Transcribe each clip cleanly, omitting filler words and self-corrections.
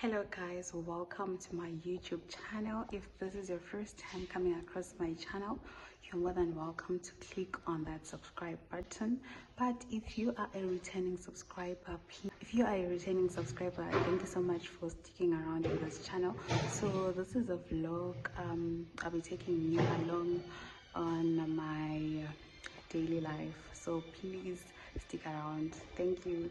Hello guys, welcome to my YouTube channel. If this is your first time coming across my channel, you're more than welcome to click on that subscribe button. But if you are a returning subscriber, thank you so much for sticking around in this channel. So this is a vlog. I'll be taking you along on my daily life, so please stick around. Thank you.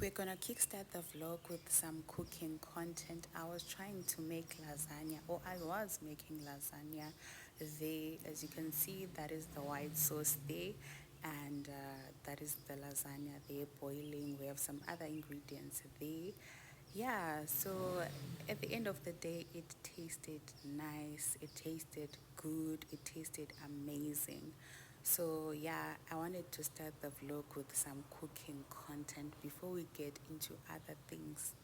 We're gonna kickstart the vlog with some cooking content. I was trying to make lasagna, or I was making lasagna there. As you can see, that is the white sauce there, and that is the lasagna there boiling. We have some other ingredients there. Yeah, so at the end of the day, it tasted nice, it tasted good, it tasted amazing. So yeah, I wanted to start the vlog with some cooking content before we get into other things.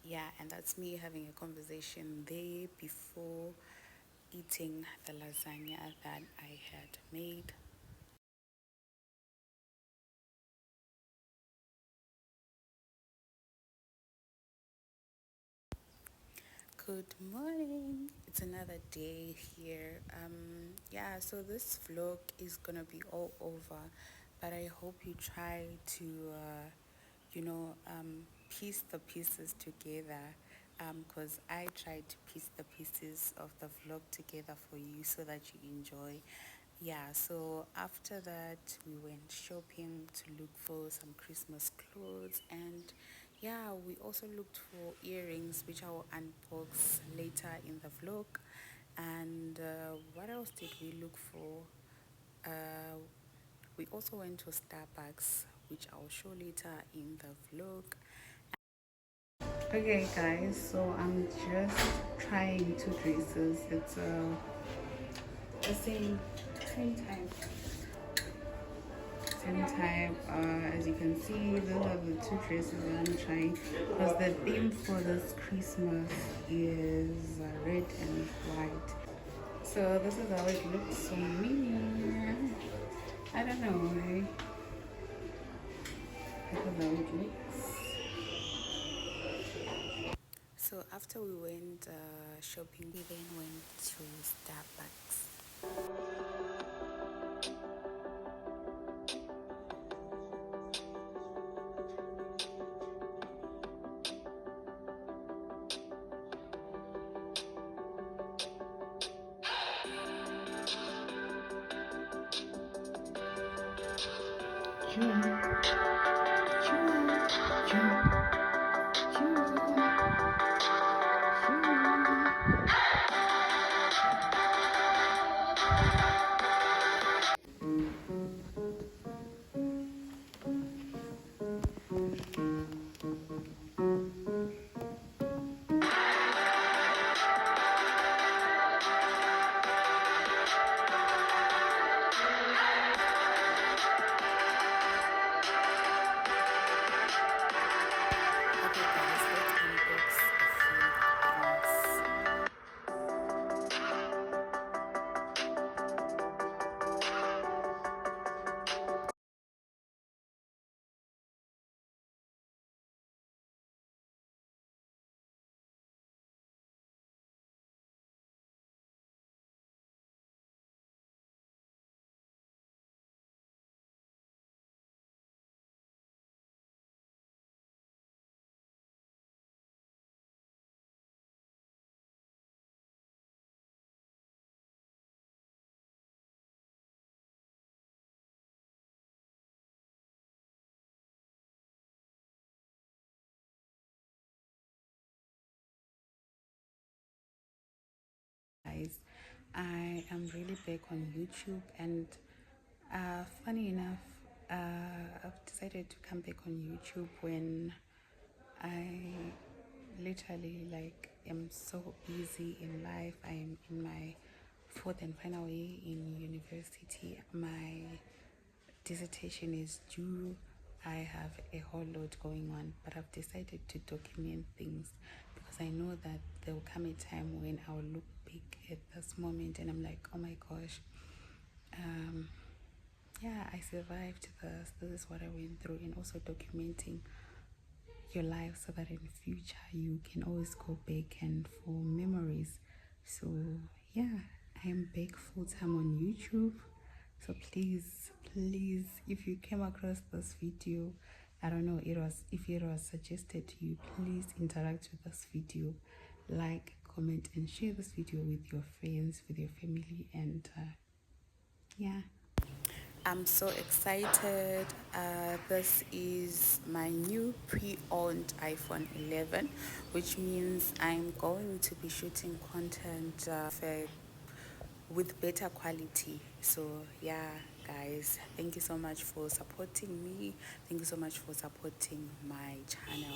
Yeah, and that's me having a conversation there before eating the lasagna that I had made. Good morning, it's another day here. Yeah, so this vlog is gonna be all over, but I hope you try to piece the pieces together, because I tried to piece the pieces of the vlog together for you so that you enjoy. Yeah, so after that we went shopping to look for some Christmas clothes, and yeah, we also looked for earrings, which I will unbox later in the vlog. And what else did we look for? We also went to Starbucks, which I'll show later in the vlog. Okay guys, so I'm just trying two dresses. It's the same type. As you can see, those are the two dresses that I'm trying, because the theme for this Christmas is red and white. So this is how it looks on me. I don't know, eh? This is how it looks. So after we went shopping, we then went to Starbucks. I am really big on YouTube, and funny enough, I've decided to come back on YouTube when I literally like am so busy in life. I am in my fourth and final year in university. My dissertation is due. I have a whole lot going on, but I've decided to document things because I know that there will come a time when I'll look back at this moment and I'm like, oh my gosh, yeah, I survived this. This is what I went through, and also documenting your life so that in the future you can always go back and for memories. So yeah, I am back full time on YouTube. So please, if you came across this video, I don't know, if it was suggested to you, please interact with this video, like, comment, and share this video with your friends, with your family, and yeah. I'm so excited. This is my new pre-owned iPhone 11, which means I'm going to be shooting content with better quality. So yeah, guys, thank you so much for supporting me. Thank you so much for supporting my channel.